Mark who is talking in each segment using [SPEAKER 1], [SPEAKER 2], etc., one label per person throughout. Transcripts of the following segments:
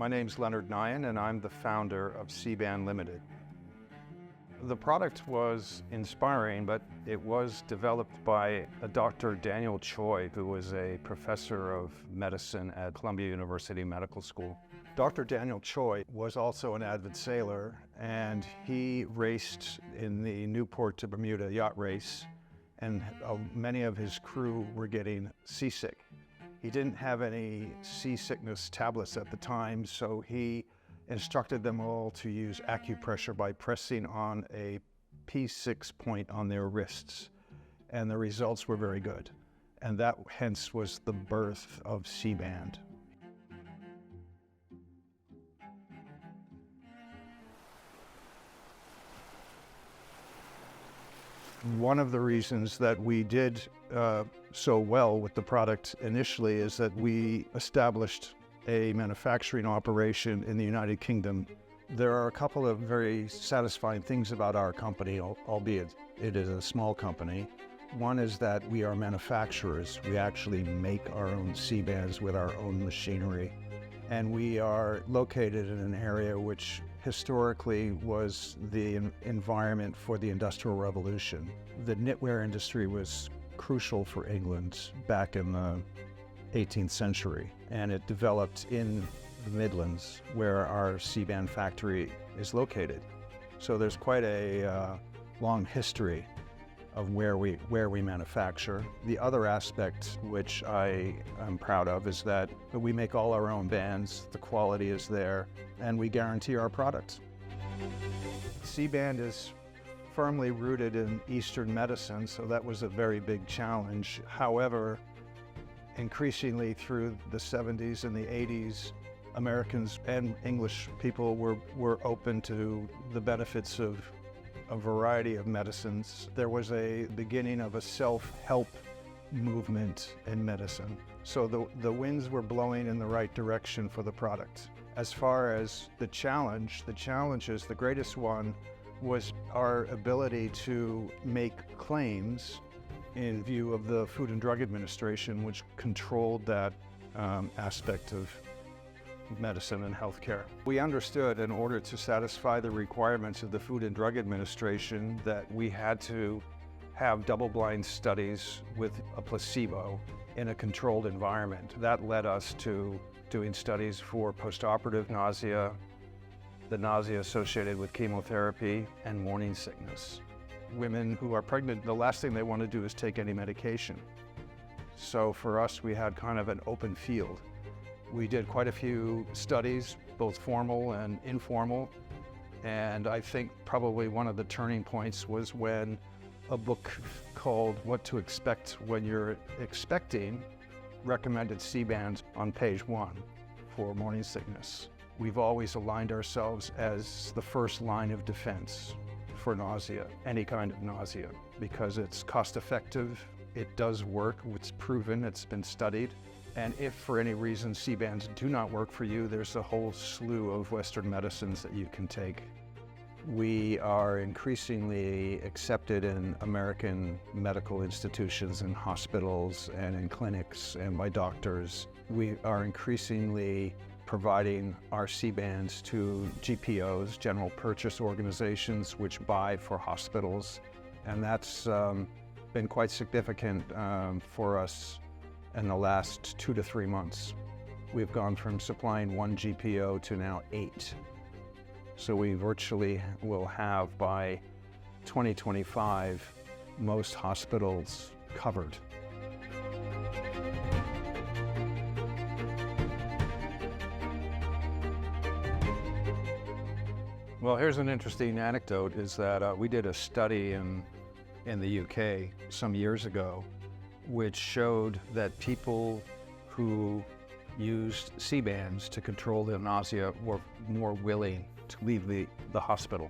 [SPEAKER 1] My name's Leonard Nihan, and I'm the founder of C-Band Limited. The product was inspiring, but it was developed by a Dr. Daniel Choy, who was a professor of medicine at Columbia University Medical School. Dr. Daniel Choy was also an avid sailor, and he raced in the Newport to Bermuda Yacht Race, and many of his crew were getting seasick. He didn't have any seasickness tablets at the time, so he instructed them all to use acupressure by pressing on a P6 point on their wrists, and the results were very good. And that hence was the birth of C-Band. One of the reasons that we did so well with the product initially is that we established a manufacturing operation in the United Kingdom. There are a couple of very satisfying things about our company, albeit it is a small company. One is that we are manufacturers. We actually make our own C-Bands with our own machinery. And we are located in an area which historically was the environment for the Industrial Revolution. The knitwear industry was crucial for England back in the 18th century, and it developed in the Midlands where our C-Band factory is located. So there's quite a long history of where we manufacture. The other aspect which I am proud of is that we make all our own bands, the quality is there, and we guarantee our product. C-Band is firmly rooted in Eastern medicine, so that was a very big challenge. However, increasingly through the 70s and the 80s, Americans and English people were open to the benefits of a variety of medicines. There was a beginning of a self-help movement in medicine. So the winds were blowing in the right direction for the product. As far as the challenges, the greatest one was our ability to make claims in view of the Food and Drug Administration, which controlled that aspect of medicine and healthcare. We understood in order to satisfy the requirements of the Food and Drug Administration that we had to have double-blind studies with a placebo in a controlled environment. That led us to doing studies for postoperative nausea, the nausea associated with chemotherapy, and morning sickness. Women who are pregnant, the last thing they want to do is take any medication. So for us, we had kind of an open field. We did quite a few studies, both formal and informal, and I think probably one of the turning points was when a book called What to Expect When You're Expecting recommended C-Bands on page 1 for morning sickness. We've always aligned ourselves as the first line of defense for nausea, any kind of nausea, because it's cost effective, it does work, it's proven, it's been studied. And if for any reason C-Bands do not work for you, there's a whole slew of Western medicines that you can take. We are increasingly accepted in American medical institutions and hospitals and in clinics and by doctors. We are increasingly providing our C-Bands to GPOs, general purchase organizations, which buy for hospitals. And that's been quite significant for us in the last 2 to 3 months. We've gone from supplying 1 GPO to now 8. So we virtually will have by 2025 most hospitals covered. Well, here's an interesting anecdote, is that we did a study in the UK some years ago, which showed that people who used C-Bands to control their nausea were more willing to leave the hospital.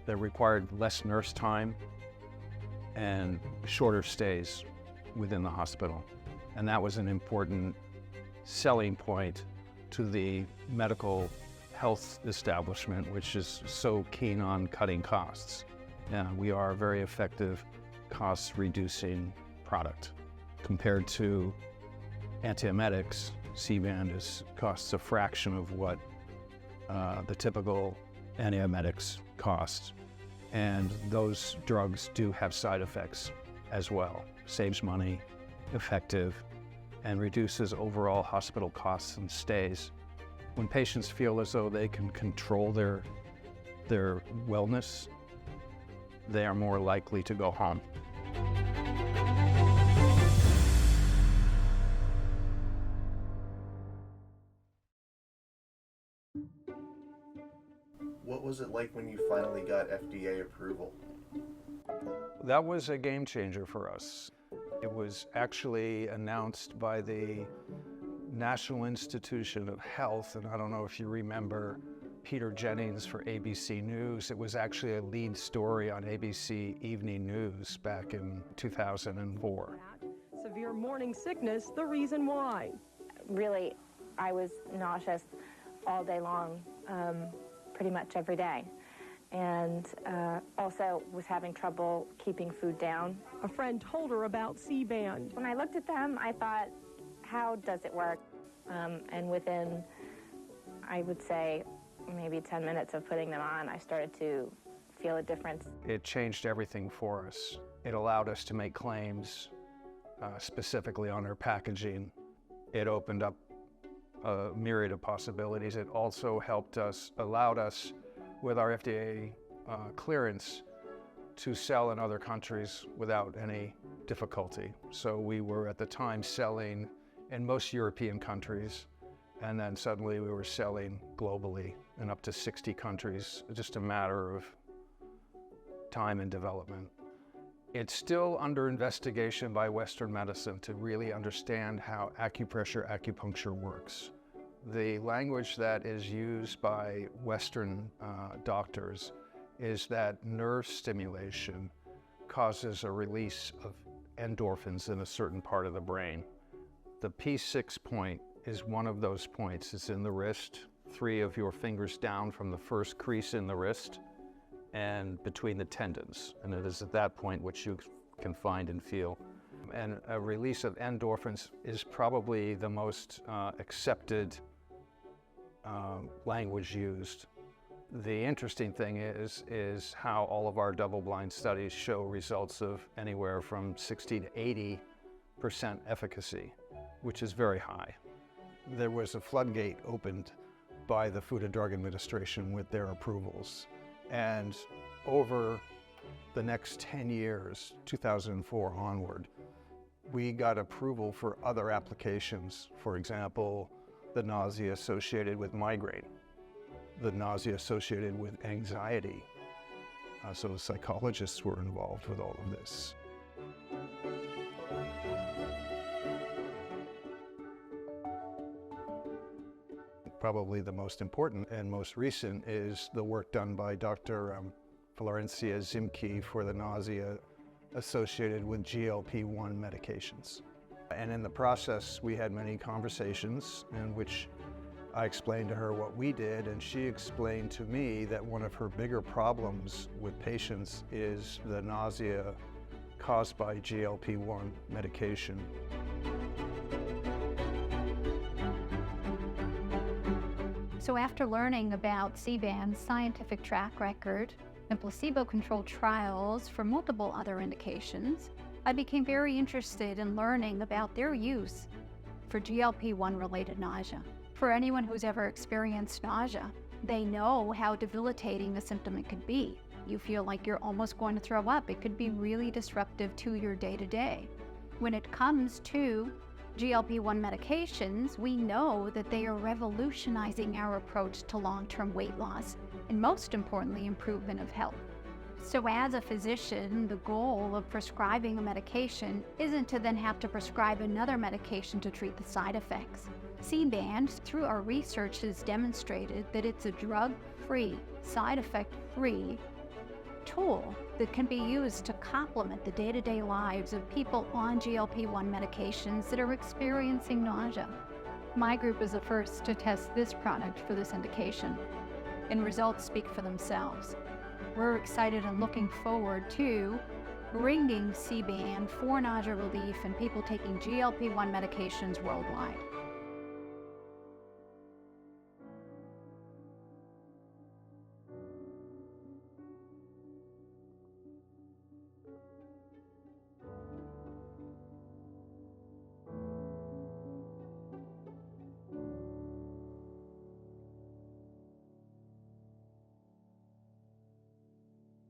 [SPEAKER 1] They required less nurse time and shorter stays within the hospital. And that was an important selling point to the medical health establishment, which is so keen on cutting costs. Yeah, we are a very effective cost-reducing product. Compared to antiemetics, C-band costs a fraction of what the typical antiemetics cost. And those drugs do have side effects as well. Saves money, effective, and reduces overall hospital costs and stays. When patients feel as though they can control their wellness, they are more likely to go home.
[SPEAKER 2] What was it like when you finally got FDA approval?
[SPEAKER 1] That was a game changer for us. It was actually announced by the National Institution of Health, and I don't know if you remember Peter Jennings for ABC News. It was actually a lead story on ABC Evening News back in 2004.
[SPEAKER 3] Severe morning sickness, the reason why.
[SPEAKER 4] Really, I was nauseous all day long, pretty much every day. And also was having trouble keeping food down.
[SPEAKER 3] A friend told her about C-band.
[SPEAKER 4] When I looked at them, I thought, how does it work? And within, I would say, maybe 10 minutes of putting them on, I started to feel a difference.
[SPEAKER 1] It changed everything for us. It allowed us to make claims specifically on our packaging. It opened up a myriad of possibilities. It also allowed us, with our FDA clearance, to sell in other countries without any difficulty. So we were at the time selling in most European countries, and then suddenly we were selling globally in up to 60 countries, just a matter of time and development. It's still under investigation by Western medicine to really understand how acupuncture works. The language that is used by Western doctors is that nerve stimulation causes a release of endorphins in a certain part of the brain. The P6 point is one of those points. It's in the wrist, 3 of your fingers down from the first crease in the wrist and between the tendons. And it is at that point which you can find and feel. And a release of endorphins is probably the most accepted language used. The interesting thing is how all of our double-blind studies show results of anywhere from 60 to 80% efficacy, which is very high. There was a floodgate opened by the Food and Drug Administration with their approvals. And over the next 10 years, 2004 onward, we got approval for other applications. For example, the nausea associated with migraine, the nausea associated with anxiety. So psychologists were involved with all of this. Probably the most important and most recent is the work done by Dr. Florencia Zimke for the nausea associated with GLP-1 medications. And in the process, we had many conversations in which I explained to her what we did, and she explained to me that one of her bigger problems with patients is the nausea caused by GLP-1 medication.
[SPEAKER 5] So after learning about C-band's scientific track record and placebo-controlled trials for multiple other indications, I became very interested in learning about their use for GLP-1 related nausea. For anyone who's ever experienced nausea, they know how debilitating a symptom it could be. You feel like you're almost going to throw up. It could be really disruptive to your day-to-day. When it comes to GLP-1 medications, we know that they are revolutionizing our approach to long-term weight loss and, most importantly, improvement of health. So as a physician, the goal of prescribing a medication isn't to then have to prescribe another medication to treat the side effects. C-band, through our research, has demonstrated that it's a drug-free, side effect-free tool that can be used to complement the day-to-day lives of people on GLP-1 medications that are experiencing nausea. My group is the first to test this product for this indication, and results speak for themselves. We're excited and looking forward to bringing C-band for nausea relief in people taking GLP-1 medications worldwide.